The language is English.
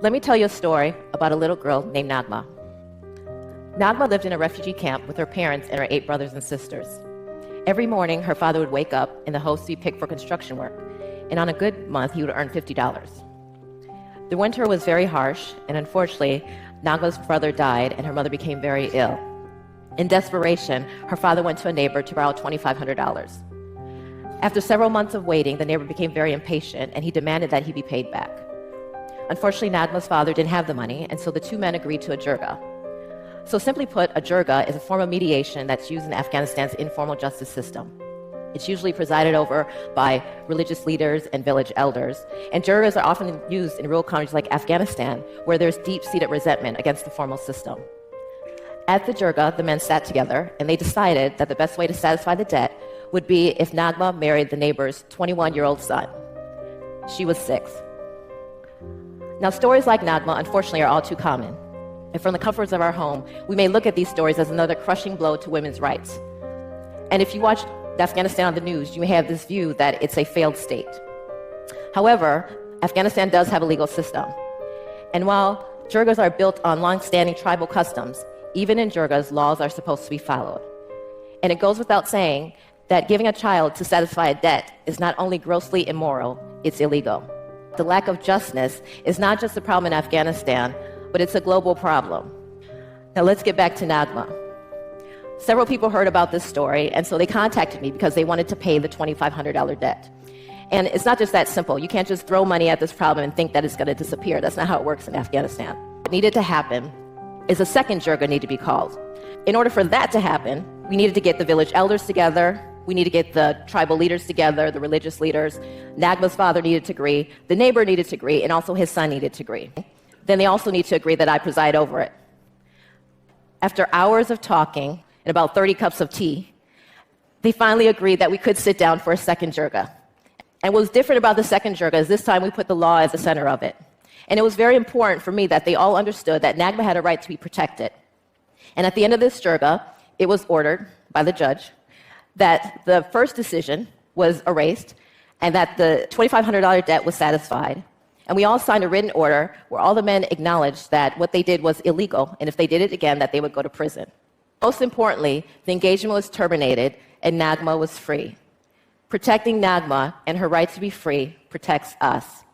Let me tell you a story about a little girl named Nagma. Nagma lived in a refugee camp with her parents and her 8 brothers and sisters. Every morning, her father would wake up and the house would be picked for construction work, and on a good month, he would earn $50. The winter was very harsh, and unfortunately, Nagma's brother died and her mother became very ill. In desperation, her father went to a neighbor to borrow $2,500. After several months of waiting, the neighbor became very impatient and he demanded that he be paid back. Unfortunately, Nagma's father didn't have the money, and so the 2 men agreed to a jirga. So simply put, a jirga is a form of mediation that's used in Afghanistan's informal justice system. It's usually presided over by religious leaders and village elders, and jirgas are often used in rural countries like Afghanistan, where there's deep-seated resentment against the formal system. At the jirga, the men sat together, and they decided that the best way to satisfy the debt would be if Nagma married the neighbor's 21-year-old son. She was 6. Now, stories like Nagma, unfortunately, are all too common. And from the comforts of our home, we may look at these stories as another crushing blow to women's rights. And if you watch Afghanistan on the news, you may have this view that it's a failed state. However, Afghanistan does have a legal system. And while jirgas are built on long-standing tribal customs, even in jirgas, laws are supposed to be followed. And it goes without saying that giving a child to satisfy a debt is not only grossly immoral, it's illegal. The lack of justice is not just a problem in Afghanistan, but it's a global problem. Now let's get back to Nagma. Several people heard about this story, and so they contacted me because they wanted to pay the $2,500 debt. And it's not just that simple. You can't just throw money at this problem and think that it's going to disappear. That's not how it works in Afghanistan. What needed to happen is a second jirga need to be called. In order for that to happen, we needed to get the village elders together, we need to get the tribal leaders together, the religious leaders. Nagma's father needed to agree, the neighbor needed to agree, and also his son needed to agree. Then they also need to agree that I preside over it. After hours of talking and about 30 cups of tea, they finally agreed that we could sit down for a second jirga. And what was different about the second jirga is this time we put the law as the center of it. And it was very important for me that they all understood that Nagma had a right to be protected. And at the end of this jirga, it was ordered by the judge that the first decision was erased and that the $2,500 debt was satisfied. And we all signed a written order where all the men acknowledged that what they did was illegal, and if they did it again, that they would go to prison. Most importantly, the engagement was terminated and Nagma was free. Protecting Nagma and her right to be free protects us.